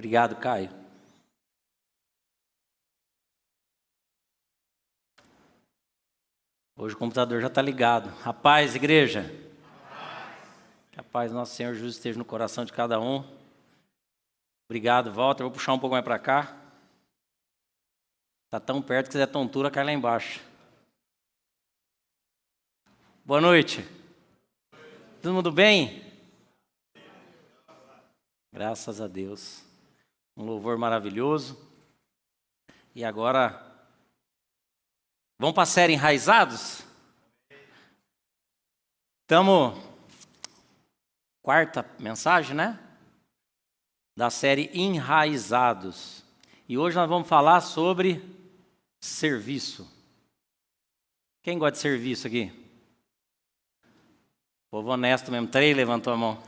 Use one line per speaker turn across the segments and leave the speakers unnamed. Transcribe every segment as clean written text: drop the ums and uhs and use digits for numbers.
Obrigado, Caio. Hoje o computador já está ligado. Rapaz, igreja. Que a paz do nosso Senhor Jesus esteja no coração de cada um. Obrigado, volta. Eu vou puxar um pouco mais para cá. Está tão perto que se der tontura, cai lá embaixo. Boa noite. Todo mundo bem? Graças a Deus. Um louvor maravilhoso. E agora, vamos para a série Enraizados? Estamos, quarta mensagem, né? Da série Enraizados. E hoje nós vamos falar sobre serviço. Quem gosta de serviço aqui? Povo honesto mesmo. 3 levantou a mão.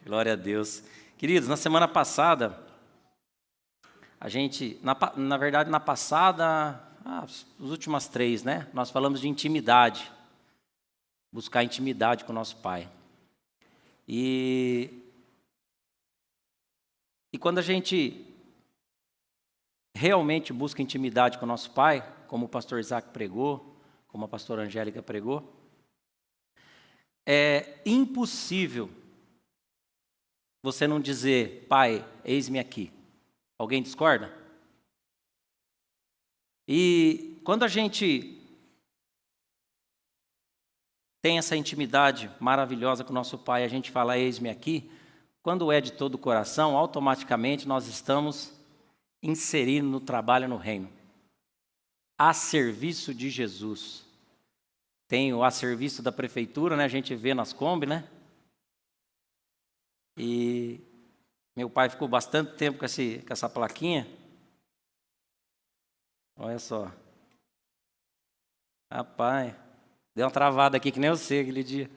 Glória a Deus. Queridos, na semana passada, a gente, na verdade, na passada, as últimas 3, né? Nós falamos de intimidade. Buscar intimidade com o nosso Pai. E quando a gente realmente busca intimidade com o nosso Pai, como o pastor Isaac pregou, como a pastora Angélica pregou, é impossível você não dizer, Pai, eis-me aqui. Alguém discorda? E quando a gente tem essa intimidade maravilhosa com o nosso Pai, a gente fala, eis-me aqui, quando é de todo o coração, automaticamente nós estamos inserindo no trabalho no reino. A serviço de Jesus. Tem o a serviço da prefeitura, né? A gente vê nas Kombi, né? E meu pai ficou bastante tempo com essa plaquinha. Olha só. Rapaz, deu uma travada aqui que nem eu sei aquele dia.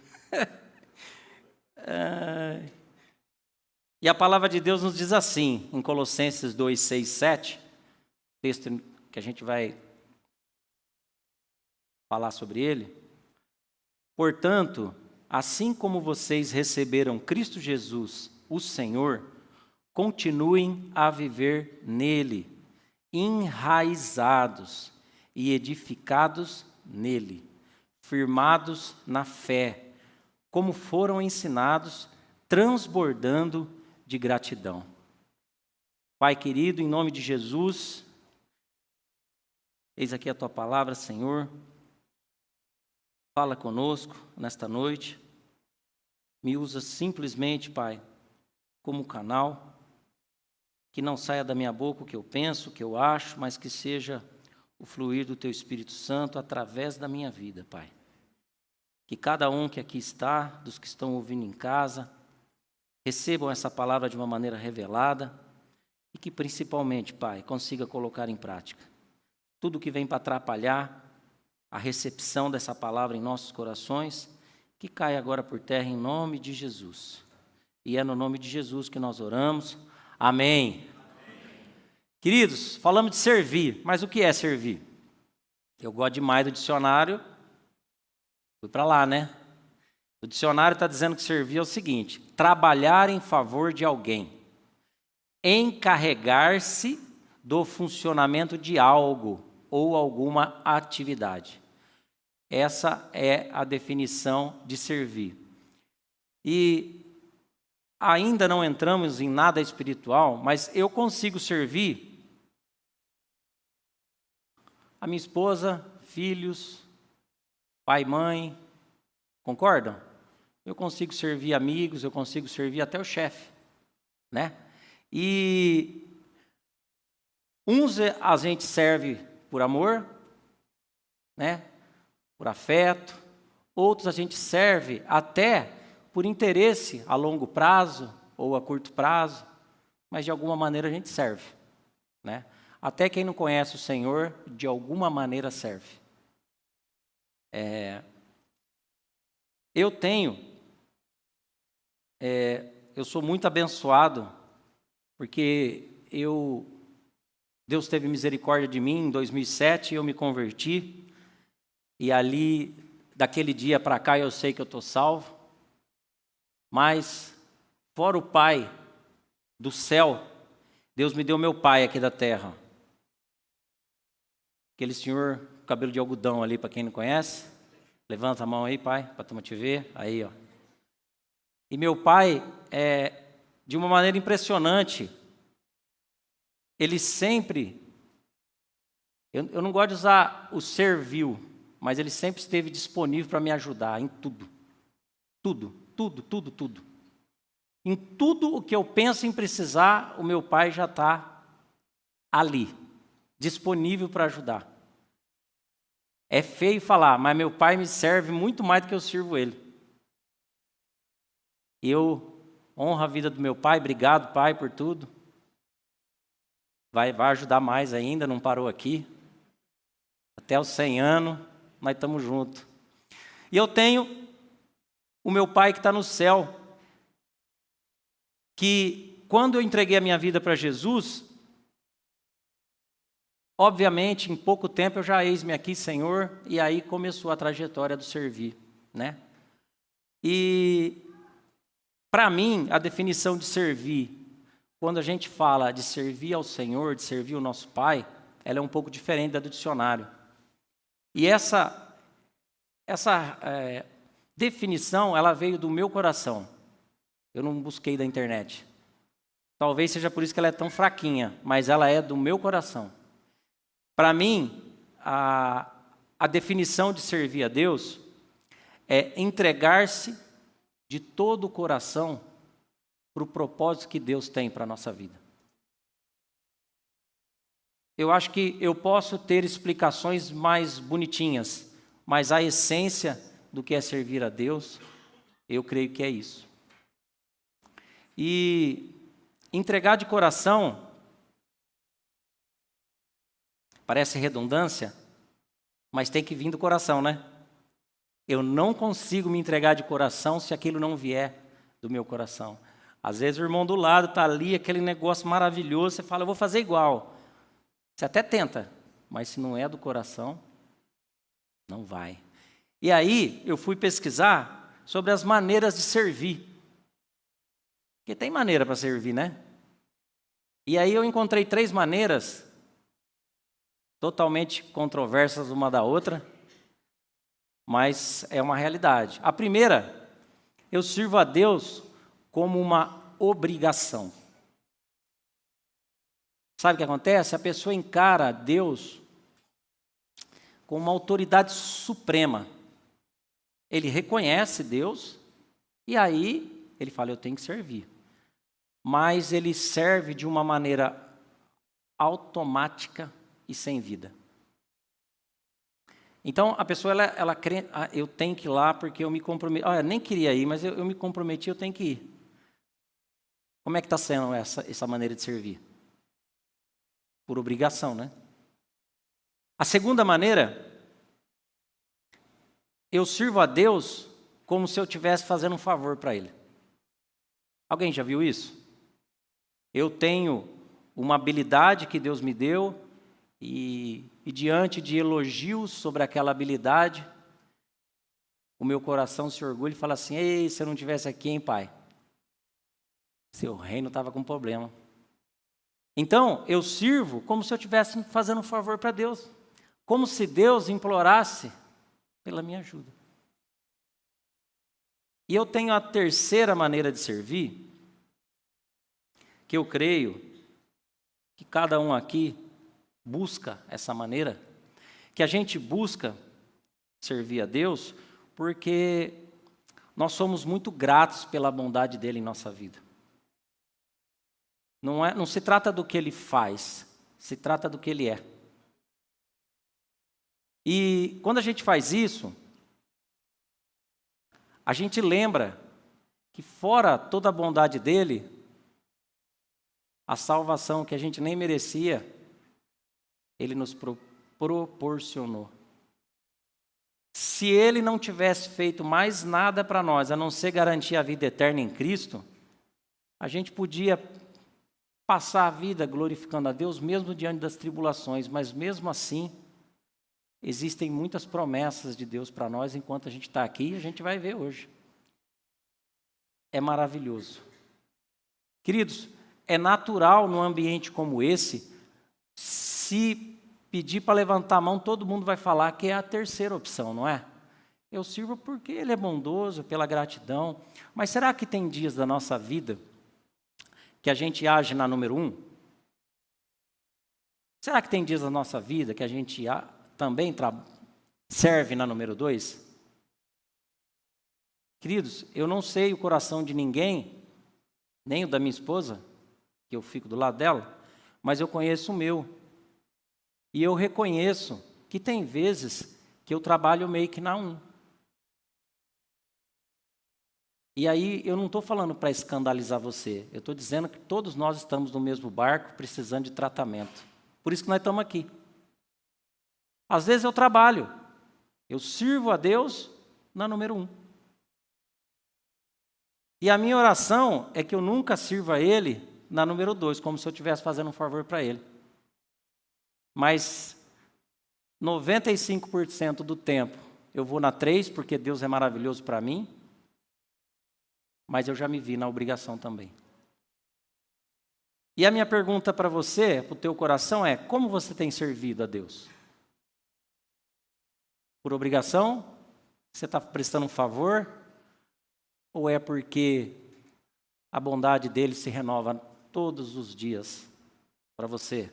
E a palavra de Deus nos diz assim, em Colossenses 2, 6, 7, texto que a gente vai falar sobre ele. Portanto, assim como vocês receberam Cristo Jesus, o Senhor, continuem a viver nele, enraizados e edificados nele, firmados na fé, como foram ensinados, transbordando de gratidão. Pai querido, em nome de Jesus, eis aqui a tua palavra, Senhor. Fala conosco nesta noite. Me usa simplesmente, Pai, como canal. Que não saia da minha boca o que eu penso, o que eu acho, mas que seja o fluir do Teu Espírito Santo através da minha vida, Pai. Que cada um que aqui está, dos que estão ouvindo em casa, recebam essa palavra de uma maneira revelada e que principalmente, Pai, consiga colocar em prática. Tudo que vem para atrapalhar a recepção dessa palavra em nossos corações, que caia agora por terra em nome de Jesus. E é no nome de Jesus que nós oramos. Amém. Queridos, falamos de servir, mas o que é servir? Eu gosto demais do dicionário. Fui para lá, né? O dicionário está dizendo que servir é o seguinte: trabalhar em favor de alguém, encarregar-se do funcionamento de algo ou alguma atividade. Essa é a definição de servir. E ainda não entramos em nada espiritual, mas eu consigo servir a minha esposa, filhos, pai e mãe. Concordam? Eu consigo servir amigos, eu consigo servir até o chefe, né? E uns a gente serve por amor, né? Por afeto. Outros a gente serve até por interesse a longo prazo ou a curto prazo, mas de alguma maneira a gente serve, né? Até quem não conhece o Senhor, de alguma maneira serve. Eu sou muito abençoado, porque Deus teve misericórdia de mim em 2007, eu me converti, e ali, daquele dia para cá, eu sei que eu estou salvo, mas fora o Pai do céu, Deus me deu meu pai aqui da terra. Aquele senhor com cabelo de algodão ali, para quem não conhece. Levanta a mão aí, pai, para a turma te ver. Aí, ó. E meu pai, de uma maneira impressionante, ele sempre... Eu não gosto de usar o servil, mas ele sempre esteve disponível para me ajudar em tudo. Tudo. Em tudo o que eu penso em precisar, o meu pai já está ali, disponível para ajudar. É feio falar, mas meu pai me serve muito mais do que eu sirvo ele. Eu honro a vida do meu pai, obrigado, pai, por tudo. Vai ajudar mais ainda, não parou aqui. Até os 100 anos, nós estamos juntos. E eu tenho o meu pai que está no céu, que quando eu entreguei a minha vida para Jesus, obviamente, em pouco tempo eu já eis-me aqui, Senhor, e aí começou a trajetória do servir, né? E, para mim, a definição de servir, quando a gente fala de servir ao Senhor, de servir o nosso Pai, ela é um pouco diferente da do dicionário. E essa definição, ela veio do meu coração. Eu não busquei da internet. Talvez seja por isso que ela é tão fraquinha, mas ela é do meu coração. Para mim, a definição de servir a Deus é entregar-se de todo o coração para o propósito que Deus tem para a nossa vida. Eu acho que eu posso ter explicações mais bonitinhas, mas a essência do que é servir a Deus, eu creio que é isso. E entregar de coração, parece redundância, mas tem que vir do coração, né? Eu não consigo me entregar de coração se aquilo não vier do meu coração. Às vezes o irmão do lado está ali, aquele negócio maravilhoso, você fala, eu vou fazer igual. Você até tenta, mas se não é do coração, não vai. E aí eu fui pesquisar sobre as maneiras de servir. Porque tem maneira para servir, né? E aí eu encontrei 3 maneiras, totalmente controversas uma da outra, mas é uma realidade. A primeira, eu sirvo a Deus como uma obrigação. Sabe o que acontece? A pessoa encara Deus como uma autoridade suprema. Ele reconhece Deus e aí ele fala, eu tenho que servir. Mas ele serve de uma maneira automática e sem vida. Então, a pessoa, ela crê, eu tenho que ir lá porque eu me comprometi. Eu nem queria ir, mas eu me comprometi, eu tenho que ir. Como é que está sendo essa maneira de servir? Por obrigação, né? A segunda maneira, eu sirvo a Deus como se eu estivesse fazendo um favor para Ele. Alguém já viu isso? Eu tenho uma habilidade que Deus me deu e diante de elogios sobre aquela habilidade, o meu coração se orgulha e fala assim, ei, se eu não estivesse aqui, hein, pai? Seu reino estava com problema. Então, eu sirvo como se eu estivesse fazendo um favor para Deus. Como se Deus implorasse pela minha ajuda. E eu tenho a terceira maneira de servir, que eu creio que cada um aqui busca essa maneira, que a gente busca servir a Deus, porque nós somos muito gratos pela bondade dele em nossa vida. Não se trata do que ele faz, se trata do que ele é. E quando a gente faz isso, a gente lembra que fora toda a bondade dele, a salvação que a gente nem merecia, ele nos proporcionou. Se ele não tivesse feito mais nada para nós, a não ser garantir a vida eterna em Cristo, a gente podia passar a vida glorificando a Deus, mesmo diante das tribulações, mas mesmo assim, existem muitas promessas de Deus para nós enquanto a gente está aqui e a gente vai ver hoje. É maravilhoso. Queridos, é natural num ambiente como esse, se pedir para levantar a mão, todo mundo vai falar que é a terceira opção, não é? Eu sirvo porque Ele é bondoso, pela gratidão. Mas será que tem dias da nossa vida que a gente age na número 1? Será que tem dias da nossa vida que a gente também serve na número 2? Queridos, eu não sei o coração de ninguém, nem o da minha esposa, que eu fico do lado dela, mas eu conheço o meu. E eu reconheço que tem vezes que eu trabalho meio que na 1. E aí eu não estou falando para escandalizar você, eu estou dizendo que todos nós estamos no mesmo barco precisando de tratamento. Por isso que nós estamos aqui. Às vezes eu trabalho, eu sirvo a Deus na número 1. E a minha oração é que eu nunca sirva a Ele na número 2, como se eu estivesse fazendo um favor para Ele. Mas 95% do tempo eu vou na 3, porque Deus é maravilhoso para mim, mas eu já me vi na obrigação também. E a minha pergunta para você, para o teu coração é, como você tem servido a Deus? Por obrigação? Você está prestando um favor? Ou é porque a bondade dele se renova todos os dias para você?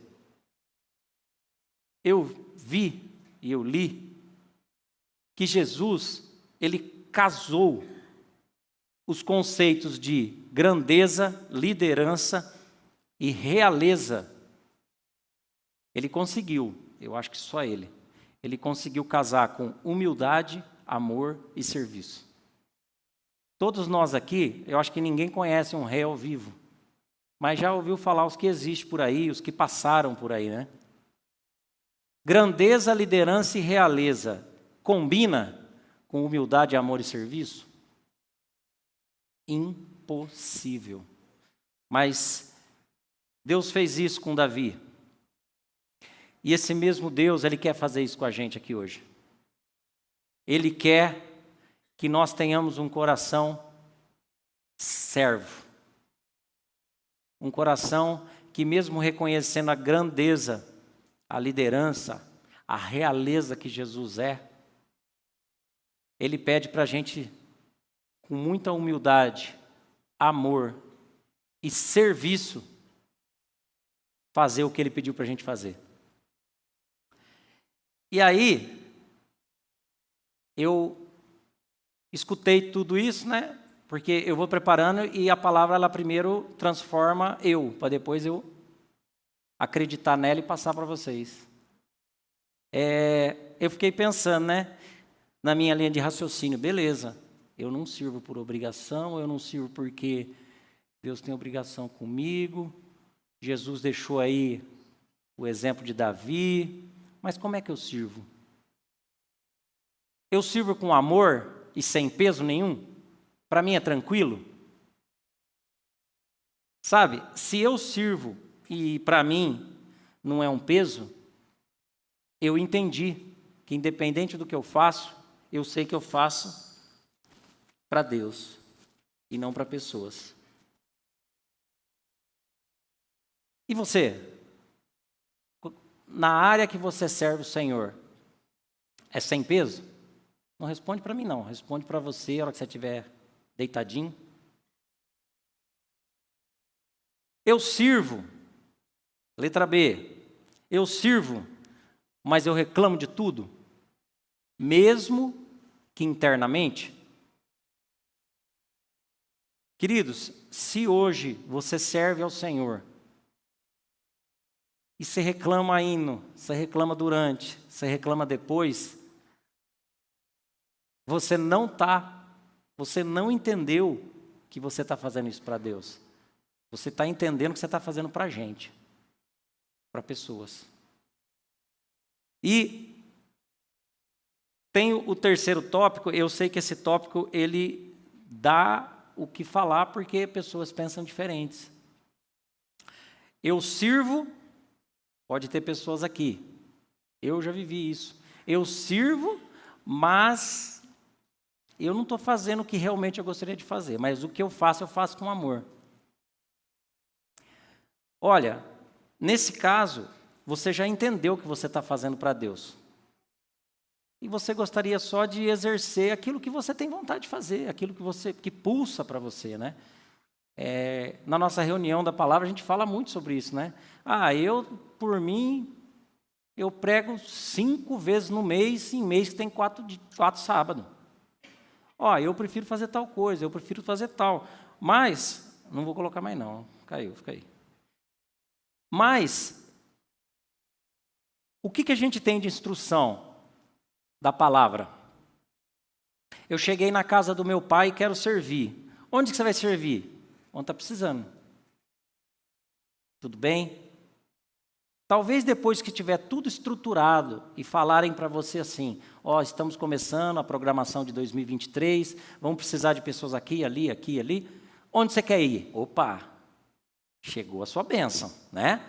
Eu vi e eu li que Jesus, ele casou os conceitos de grandeza, liderança e realeza. Ele conseguiu, eu acho que só ele conseguiu casar com humildade, amor e serviço. Todos nós aqui, eu acho que ninguém conhece um rei ao vivo, mas já ouviu falar os que existem por aí, os que passaram por aí, né? Grandeza, liderança e realeza combina com humildade, amor e serviço? Impossível. Mas Deus fez isso com Davi. E esse mesmo Deus, Ele quer fazer isso com a gente aqui hoje. Ele quer que nós tenhamos um coração servo. Um coração que mesmo reconhecendo a grandeza, a liderança, a realeza que Jesus é, Ele pede para a gente, com muita humildade, amor e serviço, fazer o que Ele pediu para a gente fazer. E aí, eu escutei tudo isso, né? Porque eu vou preparando e a palavra, ela primeiro transforma para depois eu acreditar nela e passar para vocês. Eu fiquei pensando, né? Na minha linha de raciocínio, beleza, eu não sirvo por obrigação, eu não sirvo porque Deus tem obrigação comigo, Jesus deixou aí o exemplo de Davi, mas como é que eu sirvo? Eu sirvo com amor e sem peso nenhum? Para mim é tranquilo? Sabe, se eu sirvo e para mim não é um peso, eu entendi que independente do que eu faço, eu sei que eu faço para Deus e não para pessoas. E você? Na área que você serve o Senhor, é sem peso? Não responde para mim não, responde para você a hora que você estiver deitadinho. Eu sirvo, letra B, eu sirvo, mas eu reclamo de tudo, mesmo que internamente. Queridos, se hoje você serve ao Senhor, e você reclama indo, você reclama durante, você reclama depois, você não entendeu que você está fazendo isso para Deus. Você está entendendo que você está fazendo para a gente, para pessoas. E tem o terceiro tópico, eu sei que esse tópico ele dá o que falar porque pessoas pensam diferentes. Eu sirvo, pode ter pessoas aqui, eu já vivi isso. Eu sirvo, mas eu não estou fazendo o que realmente eu gostaria de fazer, mas o que eu faço com amor. Olha, nesse caso, você já entendeu o que você está fazendo para Deus. E você gostaria só de exercer aquilo que você tem vontade de fazer, aquilo que pulsa para você, né? Na nossa reunião da palavra, a gente fala muito sobre isso, né? Por mim, eu prego 5 vezes no mês, em mês que tem 4 sábados. Eu prefiro fazer tal coisa, eu prefiro fazer tal. Mas, não vou colocar mais não, caiu, fica aí. Mas, o que a gente tem de instrução da palavra? Eu cheguei na casa do meu pai e quero servir. Onde que você vai servir? Onde está precisando. Tudo bem? Talvez depois que tiver tudo estruturado e falarem para você assim, estamos começando a programação de 2023, vamos precisar de pessoas aqui, ali, onde você quer ir? Opa, chegou a sua bênção, né?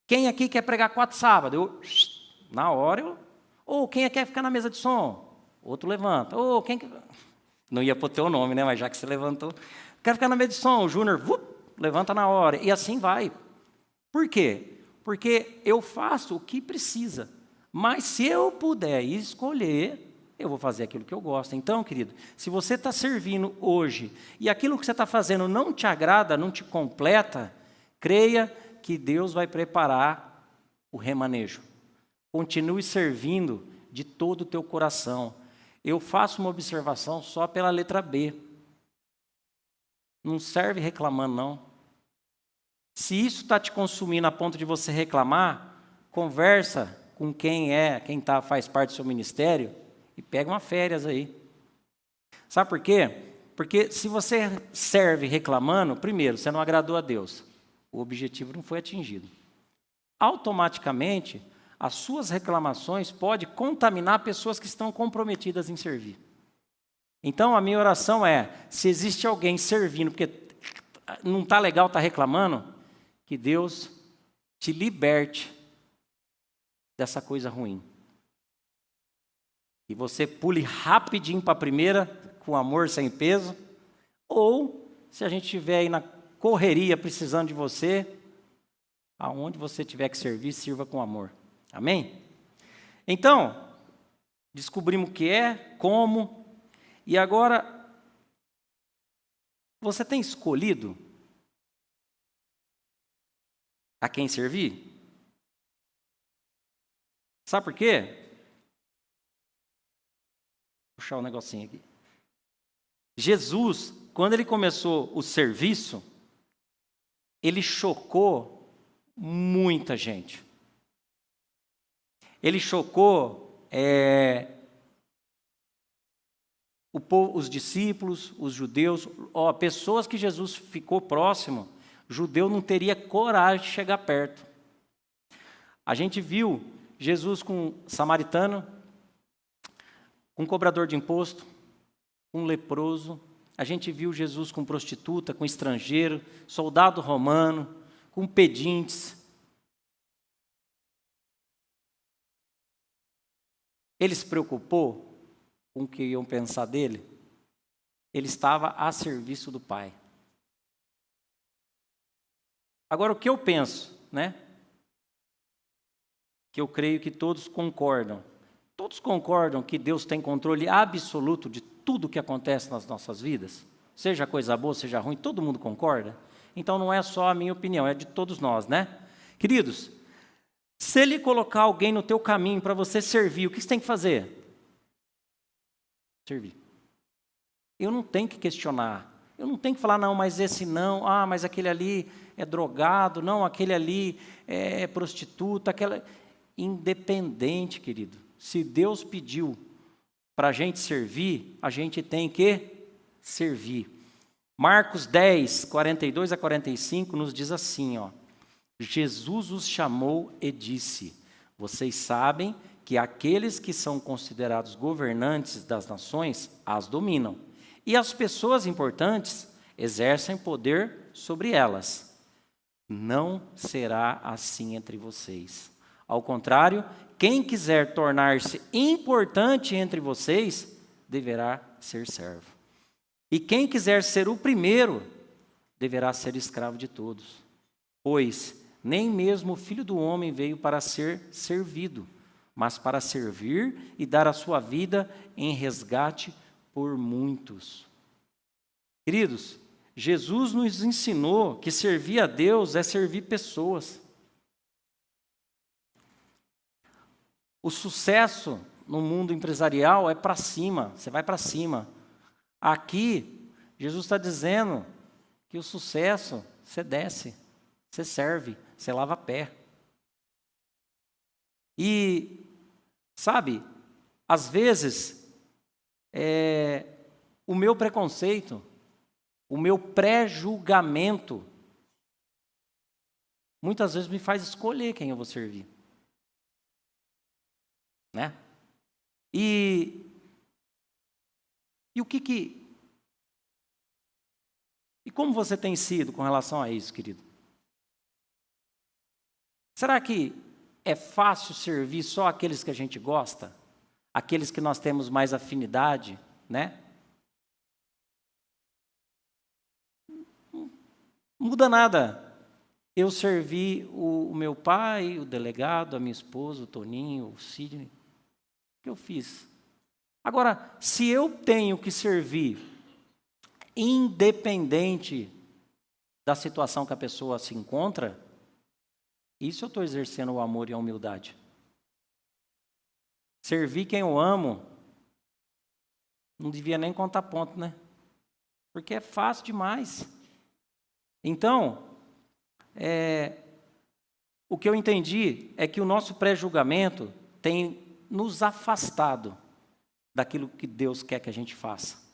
Quem aqui quer pregar 4 sábados? Na hora quem quer ficar na mesa de som? Outro levanta. Não ia pôr teu nome, né? Mas já que você levantou. Quer ficar na mesa de som? O Júnior, levanta na hora. E assim vai. Por quê? Porque eu faço o que precisa. Mas se eu puder escolher, eu vou fazer aquilo que eu gosto. Então, querido, se você está servindo hoje e aquilo que você está fazendo não te agrada, não te completa, creia que Deus vai preparar o remanejo. Continue servindo de todo o teu coração. Eu faço uma observação só pela letra B. Não serve reclamando, não. Se isso está te consumindo a ponto de você reclamar, conversa com quem faz parte do seu ministério e pega uma férias aí. Sabe por quê? Porque se você serve reclamando, primeiro, você não agradou a Deus. O objetivo não foi atingido. Automaticamente, as suas reclamações podem contaminar pessoas que estão comprometidas em servir. Então, a minha oração se existe alguém servindo, porque não está legal, está reclamando, que Deus te liberte dessa coisa ruim. E você pule rapidinho para a primeira, com amor sem peso, ou, se a gente estiver aí na correria precisando de você, aonde você tiver que servir, sirva com amor. Amém? Então, descobrimos o que como, e agora, você tem escolhido a quem servir? Sabe por quê? Vou puxar um negocinho aqui. Jesus, quando ele começou o serviço, ele chocou muita gente. Ele chocou o povo, os discípulos, os judeus, pessoas que Jesus ficou próximo, judeu não teria coragem de chegar perto. A gente viu Jesus com samaritano, com cobrador de imposto, com leproso. A gente viu Jesus com prostituta, com estrangeiro, soldado romano, com pedintes. Ele se preocupou com o que iam pensar dele? Ele estava a serviço do Pai. Agora, o que eu penso, né? Que eu creio que todos concordam. Todos concordam que Deus tem controle absoluto de tudo que acontece nas nossas vidas? Seja coisa boa, seja ruim, todo mundo concorda? Então não é só a minha opinião, é de todos nós, né? Queridos, se Ele colocar alguém no teu caminho para você servir, o que você tem que fazer? Servir. Eu não tenho que questionar. Eu não tenho que falar, não, mas esse não. Mas aquele ali é drogado. Não, aquele ali é prostituta. Independente, querido. Se Deus pediu para a gente servir, a gente tem que servir. Marcos 10, 42 a 45 nos diz assim, Jesus os chamou e disse, vocês sabem que aqueles que são considerados governantes das nações as dominam, e as pessoas importantes exercem poder sobre elas. Não será assim entre vocês. Ao contrário, quem quiser tornar-se importante entre vocês, deverá ser servo. E quem quiser ser o primeiro, deverá ser escravo de todos. Pois nem mesmo o Filho do Homem veio para ser servido, mas para servir e dar a sua vida em resgate por muitos. Queridos, Jesus nos ensinou que servir a Deus é servir pessoas. O sucesso no mundo empresarial é para cima, você vai para cima. Aqui, Jesus está dizendo que o sucesso, você desce, você serve, você lava pé. E, sabe, às vezes, o meu preconceito, o meu pré-julgamento, muitas vezes me faz escolher quem eu vou servir. Né? E o que... E como você tem sido com relação a isso, querido? Será que é fácil servir só aqueles que a gente gosta? Aqueles que nós temos mais afinidade, né? Não muda nada. Eu servi o meu pai, o delegado, a minha esposa, o Toninho, o Sidney. O que eu fiz? Agora, se eu tenho que servir, independente da situação que a pessoa se encontra, isso eu estou exercendo o amor e a humildade. Servir quem eu amo, não devia nem contar ponto, né? Porque é fácil demais. Então, o que eu entendi é que o nosso pré-julgamento tem nos afastado daquilo que Deus quer que a gente faça.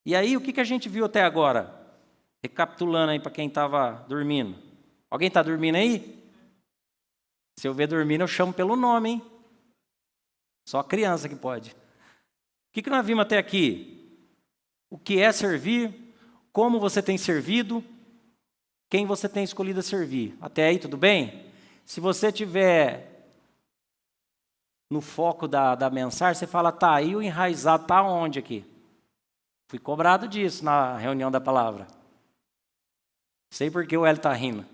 E aí, o que a gente viu até agora? Recapitulando aí para quem estava dormindo. Alguém está dormindo aí? Se eu ver dormindo, eu chamo pelo nome, hein? Só a criança que pode. O que nós vimos até aqui? O que é servir? Como você tem servido? Quem você tem escolhido a servir? Até aí, tudo bem? Se você tiver no foco da mensagem, você fala, tá, e o enraizado está onde aqui? Fui cobrado disso na reunião da palavra. Sei por que o Hélio está rindo.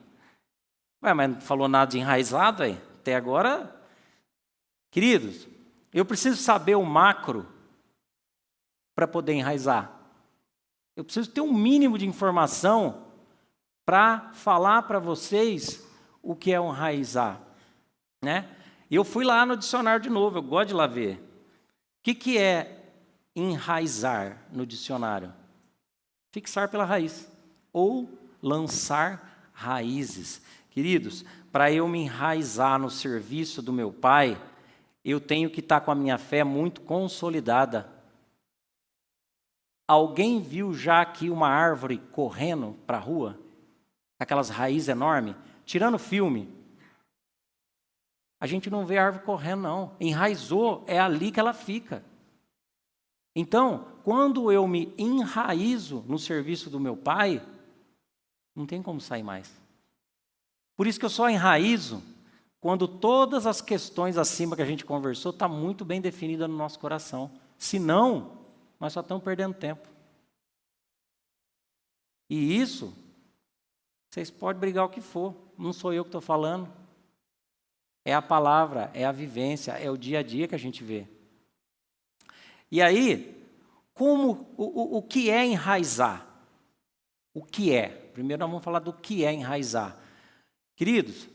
Ué, mas não falou nada de enraizado aí? Até agora, queridos, eu preciso saber o macro para poder enraizar. Eu preciso ter um mínimo de informação para falar para vocês o que é um enraizar, né? E eu fui lá no dicionário de novo, eu gosto de ir lá ver. O que é enraizar no dicionário? Fixar pela raiz ou lançar raízes. Queridos, para eu me enraizar no serviço do meu Pai, eu tenho que estar com a minha fé muito consolidada. Alguém viu já aqui uma árvore correndo para a rua? Aquelas raízes enormes? Tirando filme. A gente não vê a árvore correndo, não. Enraizou, é ali que ela fica. Então, quando eu me enraizo no serviço do meu Pai, não tem como sair mais. Por isso que eu só enraizo quando todas as questões acima que a gente conversou estão muito bem definidas no nosso coração. Se não, nós só estamos perdendo tempo. E isso, vocês podem brigar o que for, não sou eu que estou falando. É a palavra, é a vivência, é o dia a dia que a gente vê. E aí, o que é enraizar? O que é? Primeiro nós vamos falar do que é enraizar. Queridos,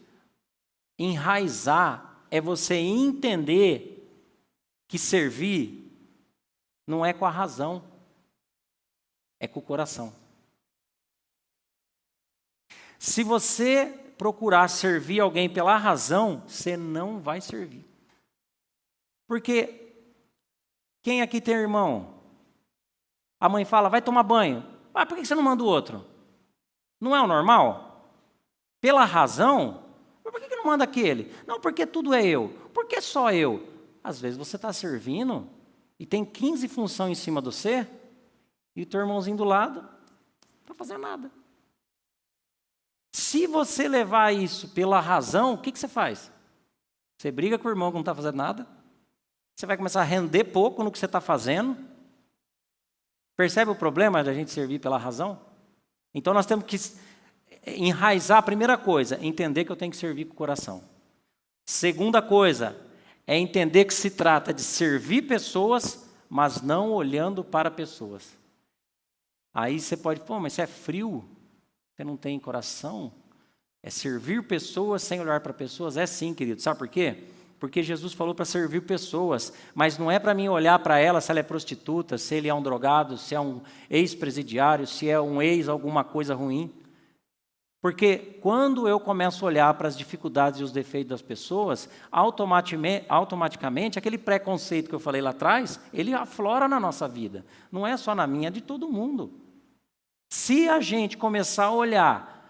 enraizar é você entender que servir não é com a razão, é com o coração. Se você procurar servir alguém pela razão, você não vai servir. Porque quem aqui tem irmão? A mãe fala, vai tomar banho. Ah, por que você não manda o outro? Não é o normal? Pela razão, por que não manda aquele? Não, porque tudo é eu. Por que só eu? Às vezes você está servindo e tem 15 funções em cima de você e o teu irmãozinho do lado não está fazendo nada. Se você levar isso pela razão, o que você faz? Você briga com o irmão que não está fazendo nada? Você vai começar a render pouco no que você está fazendo? Percebe o problema da gente servir pela razão? Então nós temos que enraizar, a primeira coisa, entender que eu tenho que servir com o coração. Segunda coisa, é entender que se trata de servir pessoas, mas não olhando para pessoas. Aí você pode, mas você é frio, você não tem coração? É servir pessoas sem olhar para pessoas? É sim, querido. Sabe por quê? Porque Jesus falou para servir pessoas, mas não é para mim olhar para ela se ela é prostituta, se ele é um drogado, se é um ex-presidiário, se é um ex alguma coisa ruim. Porque quando eu começo a olhar para as dificuldades e os defeitos das pessoas, automaticamente aquele preconceito que eu falei lá atrás, ele aflora na nossa vida. Não é só na minha, é de todo mundo. Se a gente começar a olhar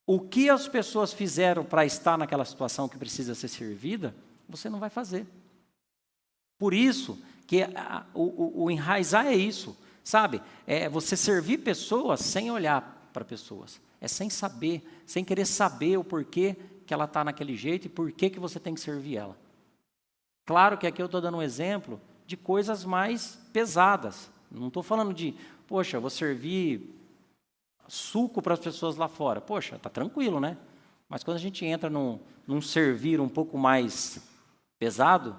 o que as pessoas fizeram para estar naquela situação que precisa ser servida, você não vai fazer. Por isso que o enraizar é isso, sabe? É você servir pessoas sem olhar para pessoas. É sem saber, sem querer saber o porquê que ela está naquele jeito e por que você tem que servir ela. Claro que aqui eu estou dando um exemplo de coisas mais pesadas. Não estou falando de, poxa, vou servir suco para as pessoas lá fora. Poxa, está tranquilo, né? Mas quando a gente entra num servir um pouco mais pesado,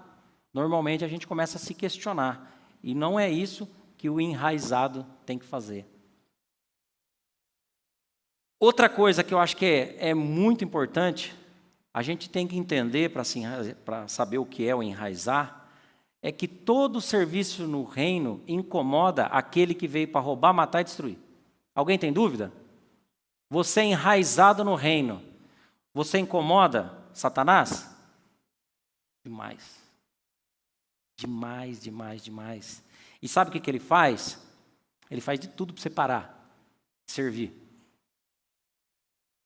normalmente a gente começa a se questionar. E não é isso que o enraizado tem que fazer. Outra coisa que eu acho que é muito importante, a gente tem que entender para saber o que é o enraizar, é que todo serviço no reino incomoda aquele que veio para roubar, matar e destruir. Alguém tem dúvida? Você é enraizado no reino, você incomoda Satanás? Demais. Demais, demais, demais. E sabe o que ele faz? Ele faz de tudo para você parar de servir.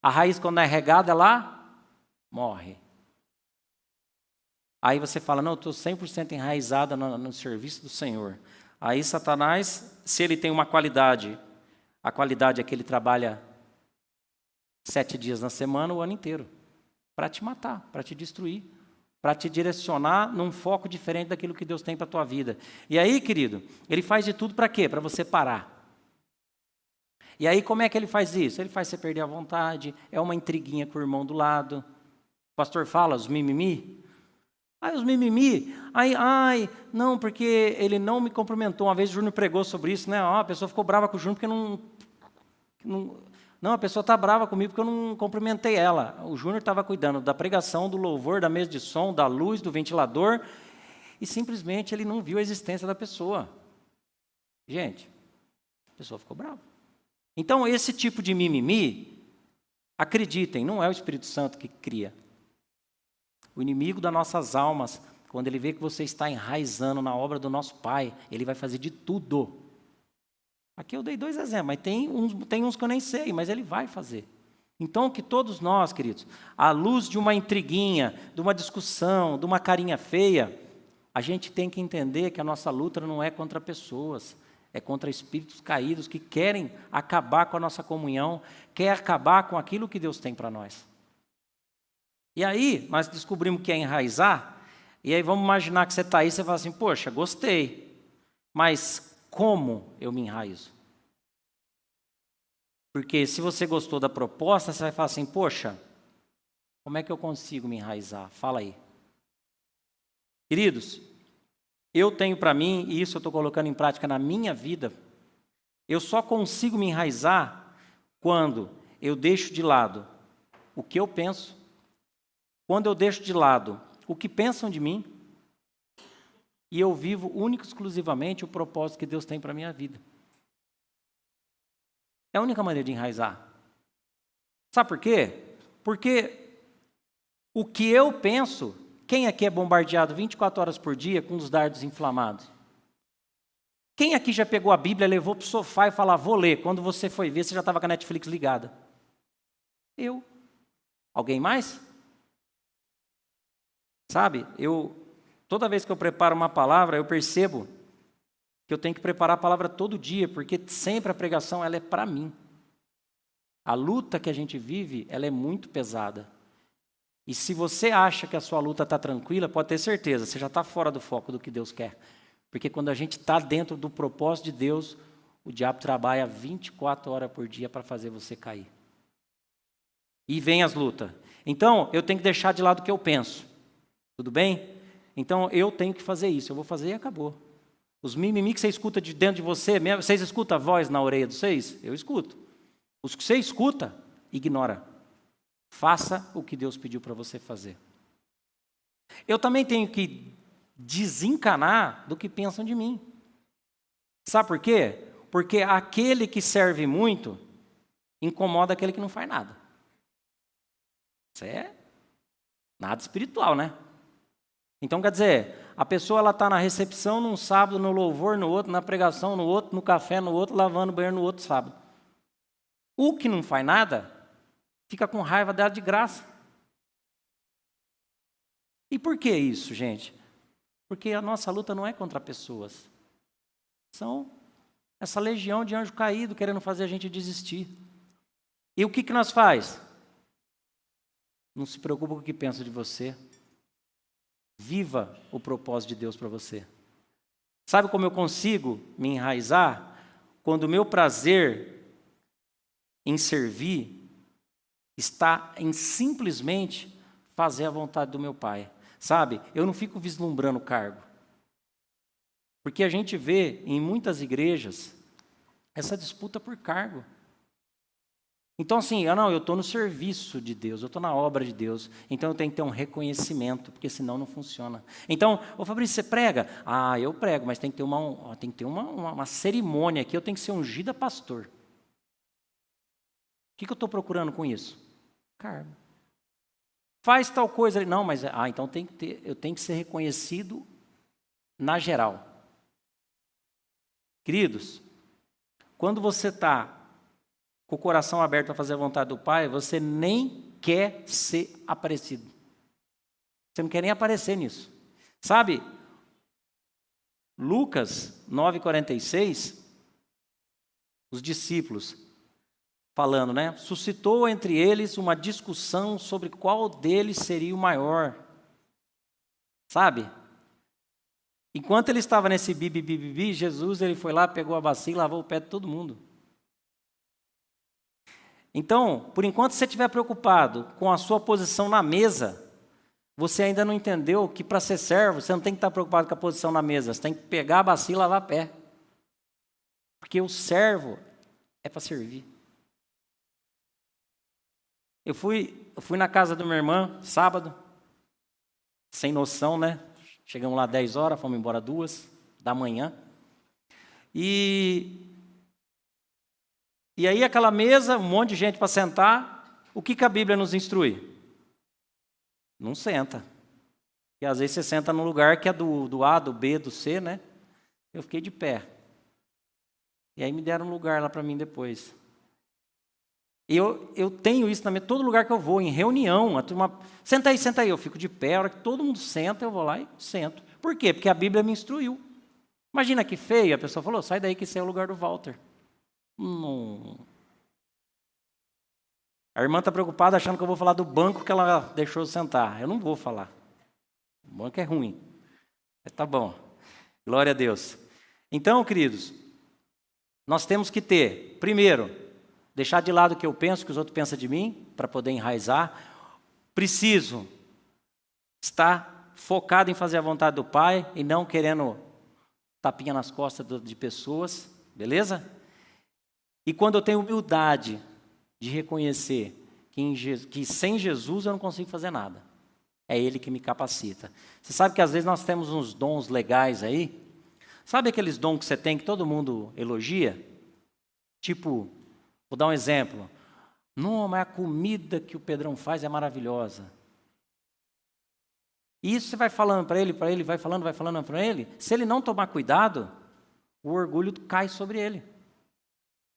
A raiz, quando é regada, ela morre. Aí você fala, não, eu estou 100% enraizada no serviço do Senhor. Aí Satanás, se ele tem uma qualidade, a qualidade é que ele trabalha 7 dias na semana, o ano inteiro, para te matar, para te destruir, para te direcionar num foco diferente daquilo que Deus tem para a tua vida. E aí, querido, ele faz de tudo para quê? Para você parar. E aí, como é que ele faz isso? Ele faz você perder a vontade, é uma intriguinha com o irmão do lado. O pastor fala, os mimimi. Os mimimi. Não, porque ele não me cumprimentou. Uma vez o Júnior pregou sobre isso, né? A pessoa ficou brava com o Júnior porque não, a pessoa está brava comigo porque eu não cumprimentei ela. O Júnior estava cuidando da pregação, do louvor, da mesa de som, da luz, do ventilador, e simplesmente ele não viu a existência da pessoa. Gente, a pessoa ficou brava. Então, esse tipo de mimimi, acreditem, não é o Espírito Santo que cria. O inimigo das nossas almas, quando ele vê que você está enraizando na obra do nosso Pai, ele vai fazer de tudo. Aqui eu dei 2 exemplos, mas tem uns que eu nem sei, mas ele vai fazer. Então, que todos nós, queridos, à luz de uma intriguinha, de uma discussão, de uma carinha feia, a gente tem que entender que a nossa luta não é contra pessoas, é contra espíritos caídos que querem acabar com a nossa comunhão, quer acabar com aquilo que Deus tem para nós. E aí, nós descobrimos que é enraizar, e aí vamos imaginar que você está aí e você fala assim, poxa, gostei, mas como eu me enraizo? Porque se você gostou da proposta, você vai falar assim, poxa, como é que eu consigo me enraizar? Fala aí. Queridos, eu tenho para mim, e isso eu estou colocando em prática na minha vida, eu só consigo me enraizar quando eu deixo de lado o que eu penso, quando eu deixo de lado o que pensam de mim, e eu vivo único e exclusivamente o propósito que Deus tem para a minha vida. É a única maneira de enraizar. Sabe por quê? Porque o que eu penso, quem aqui é bombardeado 24 horas por dia com os dardos inflamados? Quem aqui já pegou a Bíblia, levou para o sofá e falou, vou ler. Quando você foi ver, você já estava com a Netflix ligada. Eu. Alguém mais? Sabe, toda vez que eu preparo uma palavra, eu percebo que eu tenho que preparar a palavra todo dia, porque sempre a pregação ela é para mim. A luta que a gente vive, ela é muito pesada. E se você acha que a sua luta está tranquila, pode ter certeza, você já está fora do foco do que Deus quer. Porque quando a gente está dentro do propósito de Deus, o diabo trabalha 24 horas por dia para fazer você cair. E vem as lutas. Então, eu tenho que deixar de lado o que eu penso. Tudo bem? Então, eu tenho que fazer isso. Eu vou fazer e acabou. Os mimimi que você escuta de dentro de você, vocês escutam a voz na orelha de vocês? Eu escuto. Os que você escuta, ignora. Faça o que Deus pediu para você fazer. Eu também tenho que desencanar do que pensam de mim. Sabe por quê? Porque aquele que serve muito incomoda aquele que não faz nada. Isso é nada espiritual, né? Então, quer dizer, a pessoa ela está na recepção num sábado, no louvor no outro, na pregação no outro, no café no outro, lavando o banheiro no outro sábado. O que não faz nada, fica com raiva dela de graça. E por que isso, gente? Porque a nossa luta não é contra pessoas. São essa legião de anjo caído querendo fazer a gente desistir. E o que nós faz? Não se preocupa com o que pensa de você. Viva o propósito de Deus para você. Sabe como eu consigo me enraizar? Quando o meu prazer em servir está em simplesmente fazer a vontade do meu Pai. Sabe, eu não fico vislumbrando cargo. Porque a gente vê em muitas igrejas essa disputa por cargo. Então assim, eu estou no serviço de Deus, eu estou na obra de Deus, então eu tenho que ter um reconhecimento, porque senão não funciona. Então, ô Fabrício, você prega? Eu prego, mas tem que ter uma cerimônia aqui, eu tenho que ser ungida pastor. O que eu estou procurando com isso? Cargo. Faz tal coisa, não, mas então eu tenho que ser reconhecido na geral. Queridos, quando você está com o coração aberto para fazer a vontade do Pai, você nem quer ser aparecido. Você não quer nem aparecer nisso. Sabe, Lucas 9,46, os discípulos falando, né? Suscitou entre eles uma discussão sobre qual deles seria o maior. Sabe? Enquanto ele estava nesse bibi, Jesus ele foi lá, pegou a bacia e lavou o pé de todo mundo. Então, por enquanto você estiver preocupado com a sua posição na mesa, você ainda não entendeu que para ser servo, você não tem que estar preocupado com a posição na mesa, você tem que pegar a bacia e lavar pé. Porque o servo é para servir. Eu fui na casa da minha irmã, sábado, sem noção, né? Chegamos lá 10 horas, fomos embora 2 da manhã. E aí aquela mesa, um monte de gente para sentar, o que a Bíblia nos instrui? Não senta. E às vezes você senta num lugar que é do A, do B, do C, né? Eu fiquei de pé. E aí me deram um lugar lá para mim depois. E eu tenho isso também, todo lugar que eu vou, em reunião, a turma, senta aí, eu fico de pé, a hora que todo mundo senta, eu vou lá e sento. Por quê? Porque a Bíblia me instruiu. Imagina que feio, a pessoa falou, sai daí que esse é o lugar do Walter. Não. A irmã está preocupada achando que eu vou falar do banco que ela deixou sentar. Eu não vou falar. O banco é ruim. Mas tá bom. Glória a Deus. Então, queridos, nós temos que ter, primeiro, deixar de lado o que eu penso, o que os outros pensam de mim, para poder enraizar. Preciso estar focado em fazer a vontade do Pai e não querendo tapinha nas costas de pessoas, beleza? E quando eu tenho humildade de reconhecer que sem Jesus eu não consigo fazer nada. É Ele que me capacita. Você sabe que às vezes nós temos uns dons legais aí? Sabe aqueles dons que você tem que todo mundo elogia? Tipo, vou dar um exemplo. Não, mas a comida que o Pedrão faz é maravilhosa. E isso você vai falando para ele, vai falando para ele. Se ele não tomar cuidado, o orgulho cai sobre ele.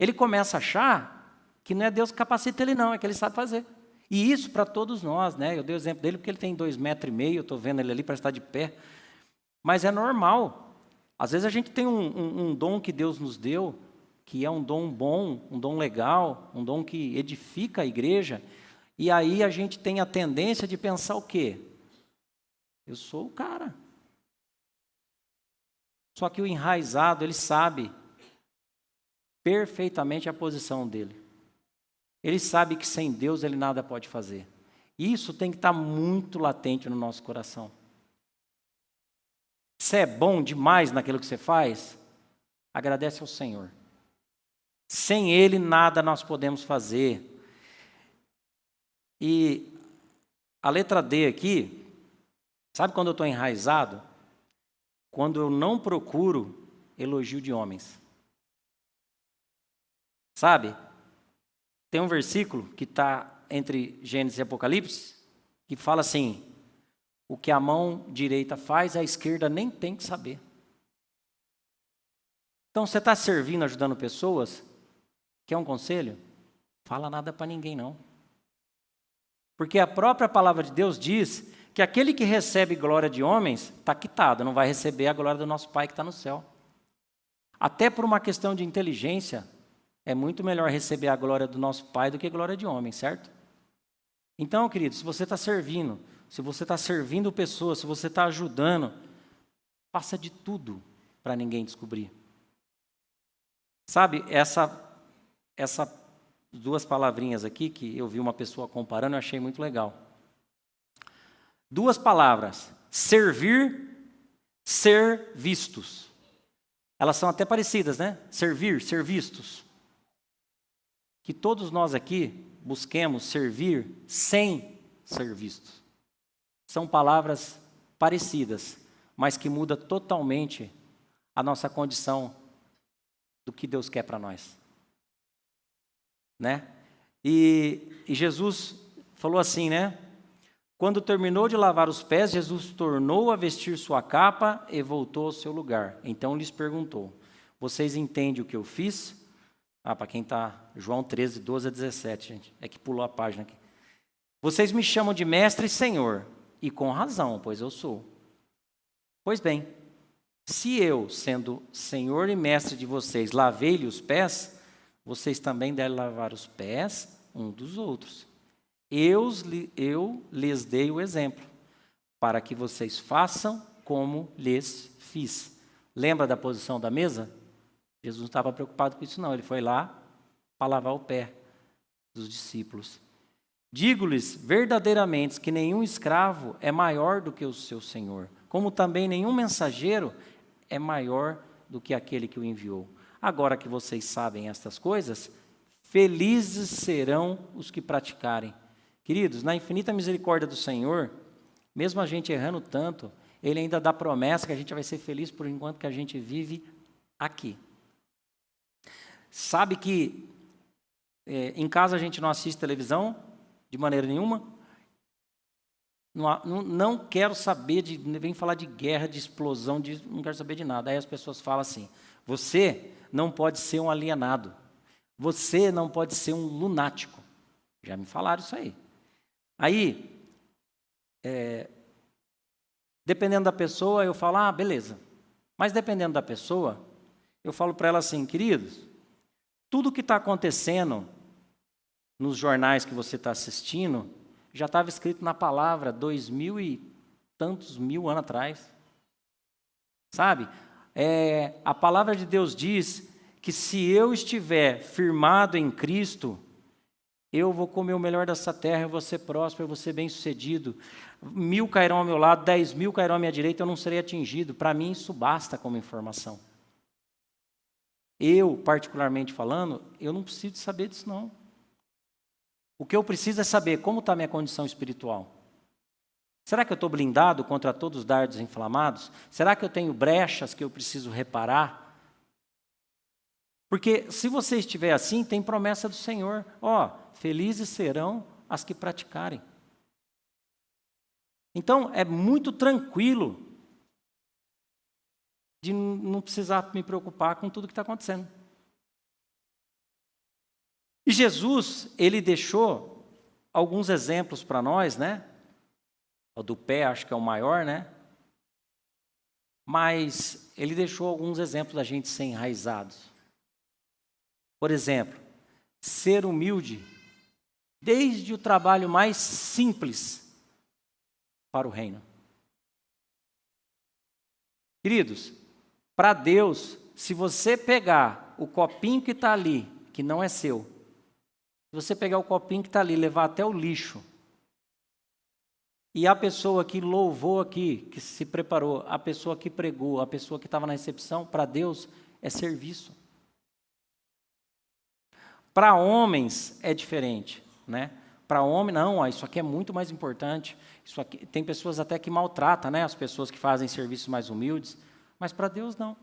Ele começa a achar que não é Deus que capacita ele não, é que ele sabe fazer. E isso para todos nós, né? Eu dei o exemplo dele porque ele tem 2,5 metros, eu estou vendo ele ali para estar de pé. Mas é normal. Às vezes a gente tem um dom que Deus nos deu, que é um dom bom, um dom legal, um dom que edifica a igreja, e aí a gente tem a tendência de pensar o quê? Eu sou o cara. Só que o enraizado, ele sabe perfeitamente a posição dele. Ele sabe que sem Deus ele nada pode fazer. Isso tem que estar muito latente no nosso coração. Você é bom demais naquilo que você faz? Agradece ao Senhor. Sem Ele, nada nós podemos fazer. E a letra D aqui, sabe quando eu estou enraizado? Quando eu não procuro elogio de homens. Sabe? Tem um versículo que está entre Gênesis e Apocalipse, que fala assim: o que a mão direita faz, a esquerda nem tem que saber. Então, você está servindo, ajudando pessoas, quer um conselho? Fala nada para ninguém, não. Porque a própria palavra de Deus diz que aquele que recebe glória de homens, está quitado, não vai receber a glória do nosso Pai que está no céu. Até por uma questão de inteligência, é muito melhor receber a glória do nosso Pai do que a glória de homem, certo? Então, querido, se você está servindo, se você está servindo pessoas, se você está ajudando, faça de tudo para ninguém descobrir. Sabe, essas duas palavrinhas aqui, que eu vi uma pessoa comparando, eu achei muito legal. Duas palavras, servir, ser vistos. Elas são até parecidas, né? Servir, ser vistos. Que todos nós aqui busquemos servir sem ser vistos. São palavras parecidas, mas que mudam totalmente a nossa condição do que Deus quer para nós. Né? E Jesus falou assim, né? Quando terminou de lavar os pés, Jesus tornou a vestir sua capa e voltou ao seu lugar. Então lhes perguntou: vocês entendem o que eu fiz? Para quem está, João 13, 12 a 17, gente. É que pulou a página aqui. Vocês me chamam de mestre e senhor, e com razão, pois eu sou. Pois bem, se eu, sendo senhor e mestre de vocês, lavei-lhe os pés, vocês também devem lavar os pés um dos outros. Eu lhes dei o exemplo, para que vocês façam como lhes fiz. Lembra da posição da mesa? Jesus não estava preocupado com isso, não. Ele foi lá para lavar o pé dos discípulos. Digo-lhes verdadeiramente que nenhum escravo é maior do que o seu senhor, como também nenhum mensageiro é maior do que aquele que o enviou. Agora que vocês sabem estas coisas, felizes serão os que praticarem. Queridos, na infinita misericórdia do Senhor, mesmo a gente errando tanto, Ele ainda dá promessa que a gente vai ser feliz por enquanto que a gente vive aqui. Sabe que em casa a gente não assiste televisão de maneira nenhuma? Não quero saber vem falar de guerra, de explosão, não quero saber de nada. Aí as pessoas falam assim: você não pode ser um alienado, você não pode ser um lunático. Já me falaram isso aí. Aí, dependendo da pessoa, eu falo, beleza. Mas dependendo da pessoa, eu falo para ela assim: queridos, tudo que está acontecendo nos jornais que você está assistindo, já estava escrito na palavra 2000 e tantos mil anos atrás. Sabe? A palavra de Deus diz que se eu estiver firmado em Cristo, eu vou comer o melhor dessa terra, eu vou ser próspero, eu vou ser bem-sucedido. 1000 cairão ao meu lado, 10.000 cairão à minha direita, eu não serei atingido. Para mim, isso basta como informação. Eu, particularmente falando, eu não preciso saber disso, não. O que eu preciso é saber como está a minha condição espiritual. Será que eu estou blindado contra todos os dardos inflamados? Será que eu tenho brechas que eu preciso reparar? Porque se você estiver assim, tem promessa do Senhor. Felizes serão as que praticarem. Então, é muito tranquilo de não precisar me preocupar com tudo que está acontecendo. E Jesus, ele deixou alguns exemplos para nós, né? O do pé, acho que é o maior, né? Mas ele deixou alguns exemplos da gente ser enraizados. Por exemplo, ser humilde, desde o trabalho mais simples para o reino. Queridos, para Deus, se você pegar o copinho que está ali, que não é seu, Se você pegar o copinho que está ali, levar até o lixo, e a pessoa que louvou aqui, que se preparou, a pessoa que pregou, a pessoa que estava na recepção, para Deus é serviço. Para homens é diferente, né? Para homem, não, isso aqui é muito mais importante. Isso aqui, tem pessoas até que maltratam, né, as pessoas que fazem serviços mais humildes, mas para Deus não.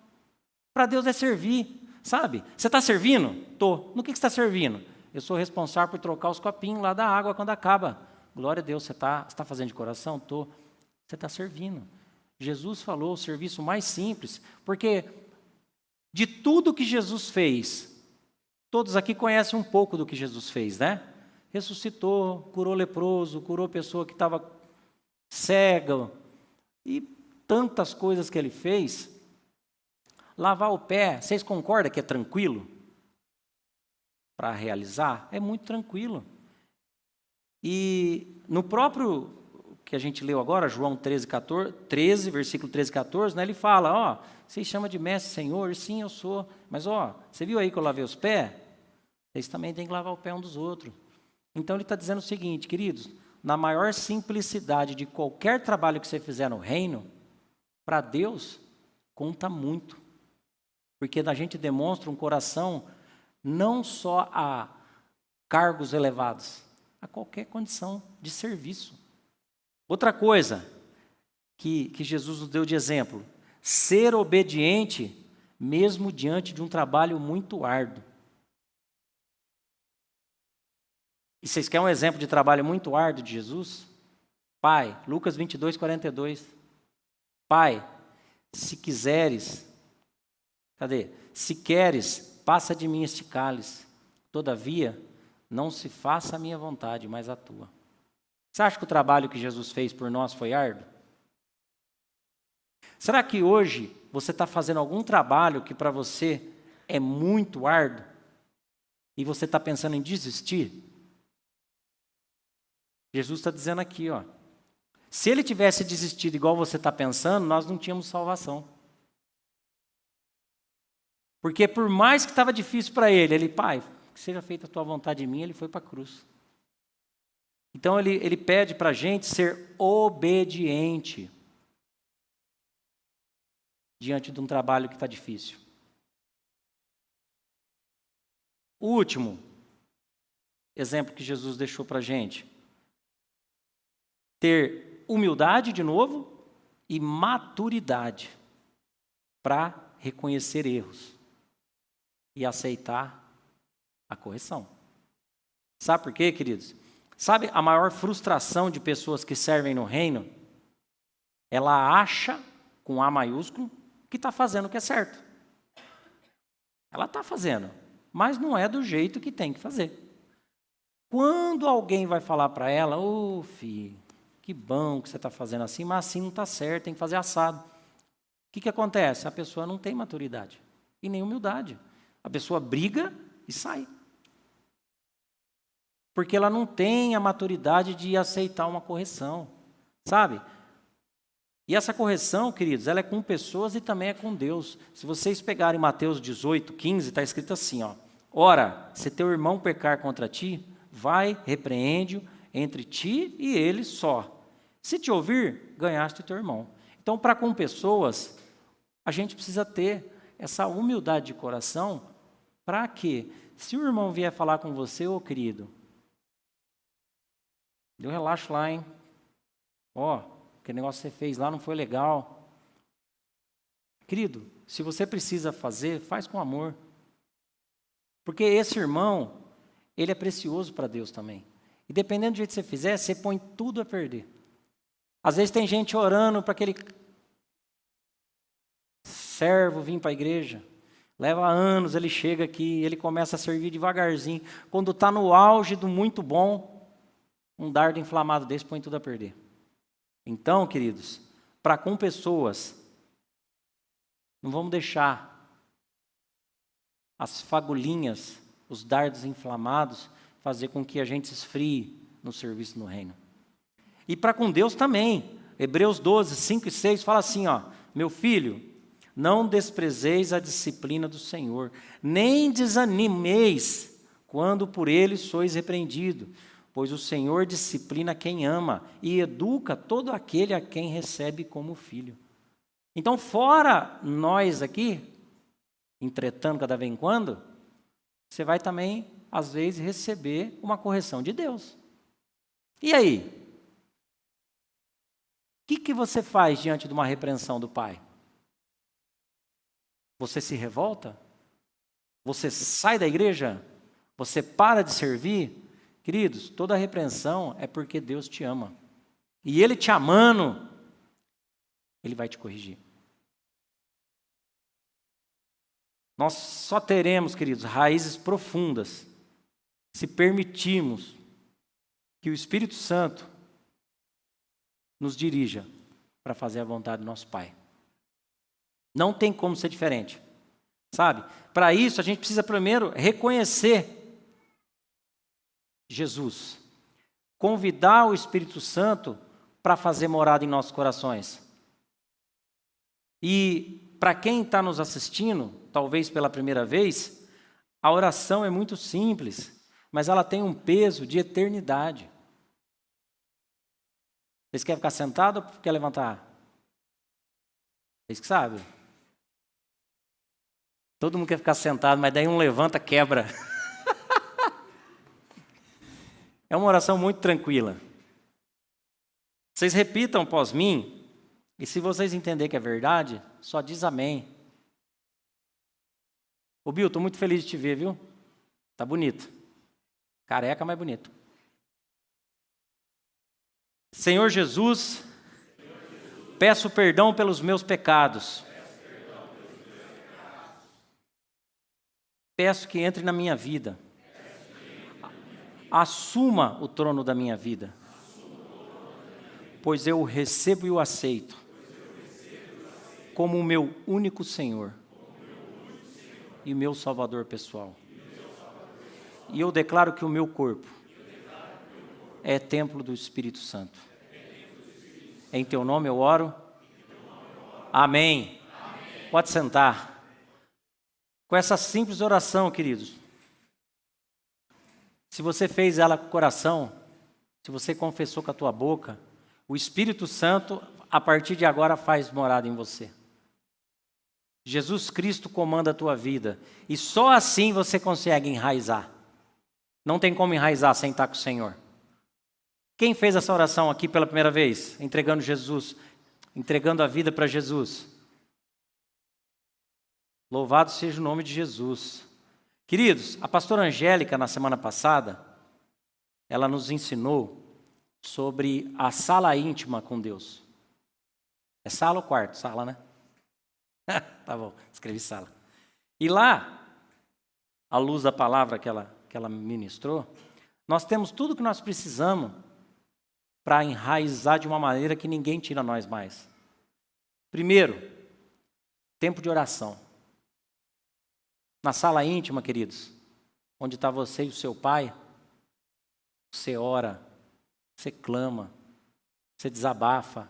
Para Deus é servir, sabe? Você está servindo? Estou. No que você está servindo? Eu sou responsável por trocar os copinhos lá da água quando acaba. Glória a Deus, você está fazendo de coração? Estou. Você está servindo. Jesus falou o serviço mais simples, porque de tudo que Jesus fez, todos aqui conhecem um pouco do que Jesus fez, né? Ressuscitou, curou leproso, curou pessoa que estava cega, e tantas coisas que ele fez. Lavar o pé, vocês concordam que é tranquilo? Para realizar, é muito tranquilo. E no próprio que a gente leu agora, João 13, versículo 13 e 14, né, ele fala, ó, vocês chamam de mestre, Senhor? Sim, eu sou. Mas, ó, você viu aí que eu lavei os pés? Vocês também têm que lavar o pé um dos outros. Então, ele está dizendo o seguinte, queridos, na maior simplicidade de qualquer trabalho que você fizer no reino, para Deus, conta muito. Porque a gente demonstra um coração não só a cargos elevados, a qualquer condição de serviço. Outra coisa que Jesus nos deu de exemplo, ser obediente mesmo diante de um trabalho muito árduo. E vocês querem um exemplo de trabalho muito árduo de Jesus? Pai, Lucas 22, 42. Pai, se quiseres, se queres, passa de mim este cálice. Todavia, não se faça a minha vontade, mas a tua. Você acha que o trabalho que Jesus fez por nós foi árduo? Será que hoje você está fazendo algum trabalho que para você é muito árduo e você está pensando em desistir? Jesus está dizendo aqui, ó, se ele tivesse desistido igual você está pensando, nós não tínhamos salvação. Porque por mais que estava difícil para ele, pai, que seja feita a tua vontade em mim, ele foi para a cruz. Então ele pede para a gente ser obediente diante de um trabalho que está difícil. O último exemplo que Jesus deixou para a gente, ter humildade de novo e maturidade para reconhecer erros e aceitar a correção. Sabe por quê, queridos? Sabe a maior frustração de pessoas que servem no reino? Ela acha, com A maiúsculo, que está fazendo o que é certo. Ela está fazendo, mas não é do jeito que tem que fazer. Quando alguém vai falar para ela, ô filho, que bom que você está fazendo assim, mas assim não está certo, tem que fazer assado. O que acontece? A pessoa não tem maturidade e nem humildade. A pessoa briga e sai. Porque ela não tem a maturidade de aceitar uma correção, sabe? E essa correção, queridos, ela é com pessoas e também é com Deus. Se vocês pegarem Mateus 18, 15, está escrito assim, ó. Ora, se teu irmão pecar contra ti, vai, repreende-o entre ti e ele só. Se te ouvir, ganhaste o teu irmão. Então, para com pessoas, a gente precisa ter essa humildade de coração para que, se o irmão vier falar com você, ô querido, deu relaxo lá, hein? Ó, aquele negócio que você fez lá não foi legal. Querido, se você precisa fazer, faz com amor. Porque esse irmão, ele é precioso para Deus também. E dependendo do jeito que você fizer, você põe tudo a perder. Às vezes tem gente orando para aquele servo vir para a igreja. Leva anos, ele chega aqui, ele começa a servir devagarzinho. Quando está no auge do muito bom, um dardo inflamado desse põe tudo a perder. Então, queridos, para com pessoas, não vamos deixar as fagulhinhas, os dardos inflamados, fazer com que a gente esfrie no serviço no reino. E para com Deus também. Hebreus 12, 5 e 6 fala assim, ó, meu filho, não desprezeis a disciplina do Senhor, nem desanimeis, quando por ele sois repreendido, pois o Senhor disciplina quem ama e educa todo aquele a quem recebe como filho. Então, fora nós aqui, entretando cada vez em quando, você vai também, às vezes, receber uma correção de Deus. E aí? O que você faz diante de uma repreensão do pai? Você se revolta? Você sai da igreja? Você para de servir? Queridos, toda repreensão é porque Deus te ama. E Ele te amando, Ele vai te corrigir. Nós só teremos, queridos, raízes profundas se permitirmos que o Espírito Santo nos dirija para fazer a vontade do nosso Pai. Não tem como ser diferente, sabe? Para isso, a gente precisa primeiro reconhecer Jesus, convidar o Espírito Santo para fazer morada em nossos corações. E para quem está nos assistindo, talvez pela primeira vez, a oração é muito simples, mas ela tem um peso de eternidade. Vocês querem ficar sentado ou querem levantar? Vocês que sabem. Todo mundo quer ficar sentado, mas daí um levanta, quebra. É uma oração muito tranquila. Vocês repitam após mim, e se vocês entenderem que é verdade, só diz amém. Ô Bill, estou muito feliz de te ver, viu? Tá bonito. Careca, mas bonito. Senhor Jesus, peço perdão pelos meus pecados. Peço que entre na minha vida. Assuma o trono da minha vida. Pois eu o recebo e o aceito como o meu único Senhor e meu Salvador pessoal. E eu declaro que o meu corpo é templo do Espírito Santo. Em teu nome eu oro. Amém. Pode sentar. Com essa simples oração, queridos, se você fez ela com o coração, se você confessou com a tua boca, o Espírito Santo, a partir de agora, faz morada em você. Jesus Cristo comanda a tua vida. E só assim você consegue enraizar. Não tem como enraizar sem estar com o Senhor. Quem fez essa oração aqui pela primeira vez? Entregando Jesus, entregando a vida para Jesus. Louvado seja o nome de Jesus. Queridos, a pastora Angélica, na semana passada, ela nos ensinou sobre a sala íntima com Deus. É sala ou quarto? Sala, né? Tá bom, escrevi sala. E lá, à luz da palavra que ela ministrou, nós temos tudo que nós precisamos para enraizar de uma maneira que ninguém tira nós mais. Primeiro, tempo de oração. Na sala íntima, queridos, onde está você e o seu pai, você ora, você clama, você desabafa.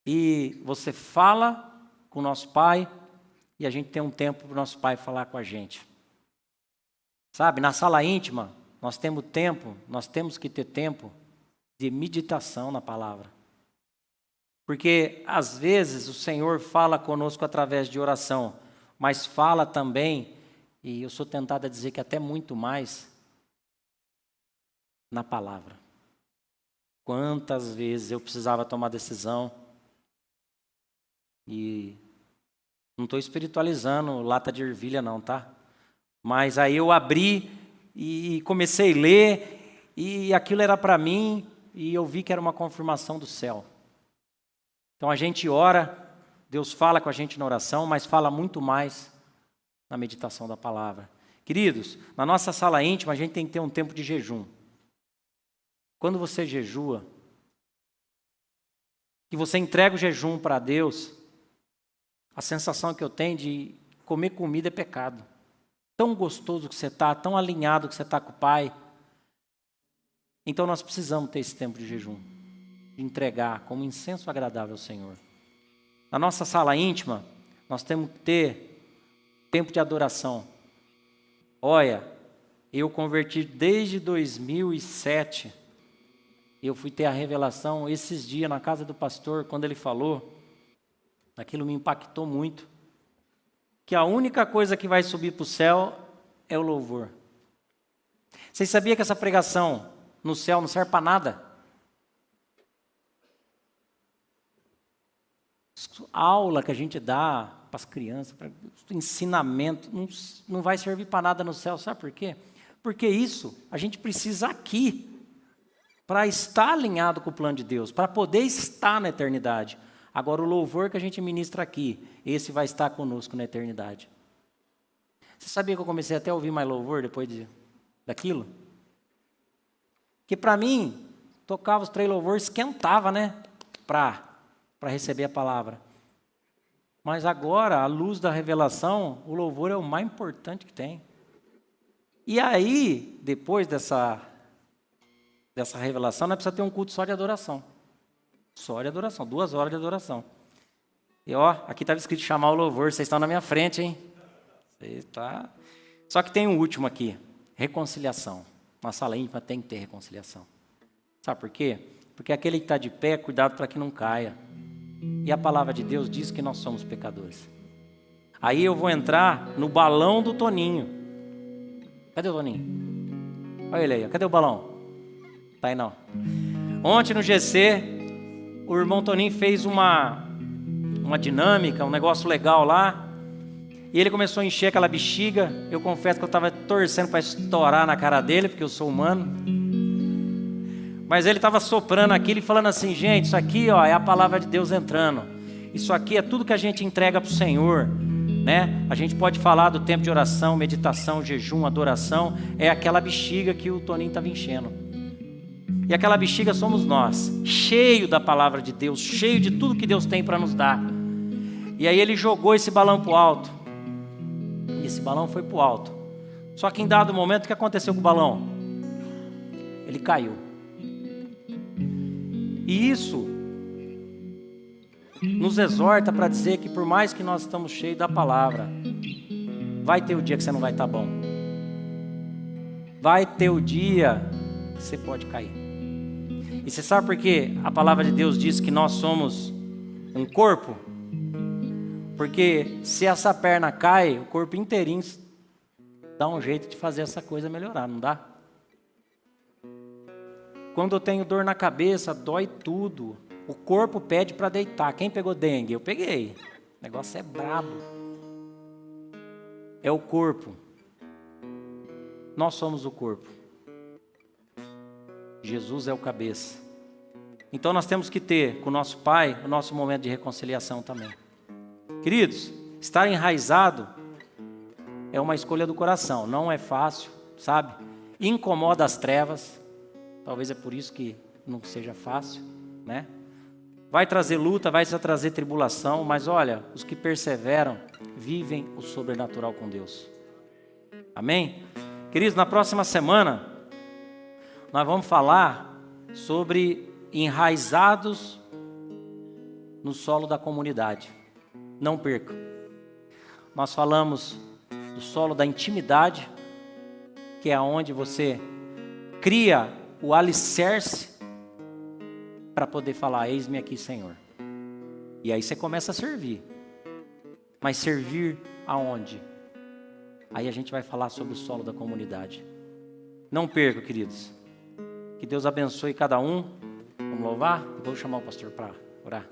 E você fala com o nosso pai e a gente tem um tempo para o nosso pai falar com a gente. Sabe, na sala íntima, nós temos que ter tempo de meditação na palavra. Porque, às vezes, o Senhor fala conosco através de oração, mas fala também, e eu sou tentado a dizer que até muito mais, na palavra. Quantas vezes eu precisava tomar decisão e não estou espiritualizando lata de ervilha não, tá? Mas aí eu abri e comecei a ler e aquilo era para mim e eu vi que era uma confirmação do céu. Então a gente ora, Deus fala com a gente na oração, mas fala muito mais na meditação da palavra. Queridos, na nossa sala íntima a gente tem que ter um tempo de jejum. Quando você jejua, que você entrega o jejum para Deus, a sensação que eu tenho de comer comida é pecado. Tão gostoso que você está, tão alinhado que você está com o Pai. Então nós precisamos ter esse tempo de jejum, de entregar como incenso agradável ao Senhor. Na nossa sala íntima, nós temos que ter tempo de adoração. Olha, eu converti desde 2007. Eu fui ter a revelação esses dias na casa do pastor, quando ele falou, aquilo me impactou muito, que a única coisa que vai subir para o céu é o louvor. Vocês sabiam que essa pregação no céu não serve para nada? A aula que a gente dá para as crianças, para o ensinamento, não vai servir para nada no céu. Sabe por quê? Porque isso a gente precisa aqui, para estar alinhado com o plano de Deus, para poder estar na eternidade. Agora, o louvor que a gente ministra aqui, esse vai estar conosco na eternidade. Você sabia que eu comecei até a ouvir mais louvor depois daquilo? Que para mim, tocava os 3 louvores, esquentava, né? Para receber a palavra. Mas agora, à luz da revelação, o louvor é o mais importante que tem. E aí, depois dessa revelação, nós precisamos ter um culto só de adoração. Só de adoração, 2 horas de adoração. E aqui estava escrito chamar o louvor, vocês estão na minha frente, hein? Só que tem um último aqui, reconciliação. Uma sala íntima tem que ter reconciliação. Sabe por quê? Porque aquele que está de pé, cuidado para que não caia. E a palavra de Deus diz que nós somos pecadores. Aí eu vou entrar no balão do Toninho. Cadê o Toninho? Olha ele aí, cadê o balão? Tá aí não. Ontem no GC, o irmão Toninho fez uma dinâmica, um negócio legal lá. E ele começou a encher aquela bexiga. Eu confesso que eu estava torcendo para estourar na cara dele, porque eu sou humano. Mas ele estava soprando aquilo e falando assim, gente, isso aqui é a palavra de Deus entrando. Isso aqui é tudo que a gente entrega para o Senhor. Né? A gente pode falar do tempo de oração, meditação, jejum, adoração. É aquela bexiga que o Toninho estava enchendo. E aquela bexiga somos nós, cheio da palavra de Deus, cheio de tudo que Deus tem para nos dar. E aí ele jogou esse balão para o alto. E esse balão foi para o alto. Só que em dado momento, o que aconteceu com o balão? Ele caiu. E isso nos exorta para dizer que por mais que nós estamos cheios da palavra, vai ter o dia que você não vai estar bom. Vai ter o dia que você pode cair. E você sabe por que a palavra de Deus diz que nós somos um corpo? Porque se essa perna cai, o corpo inteirinho dá um jeito de fazer essa coisa melhorar, não dá? Quando eu tenho dor na cabeça, dói tudo. O corpo pede para deitar. Quem pegou dengue? Eu peguei. O negócio é brabo. É o corpo. Nós somos o corpo. Jesus é o cabeça. Então nós temos que ter com o nosso Pai o nosso momento de reconciliação também. Queridos, estar enraizado é uma escolha do coração. Não é fácil, sabe? Incomoda as trevas. Talvez é por isso que não seja fácil, né? Vai trazer luta, vai trazer tribulação, mas olha, os que perseveram vivem o sobrenatural com Deus. Amém? Queridos, na próxima semana, nós vamos falar sobre enraizados no solo da comunidade. Não perca. Nós falamos do solo da intimidade, que é onde você cria o alicerce para poder falar, eis-me aqui, Senhor. E aí você começa a servir. Mas servir aonde? Aí a gente vai falar sobre o solo da comunidade. Não perca, queridos. Que Deus abençoe cada um. Vamos louvar? Vou chamar o pastor para orar.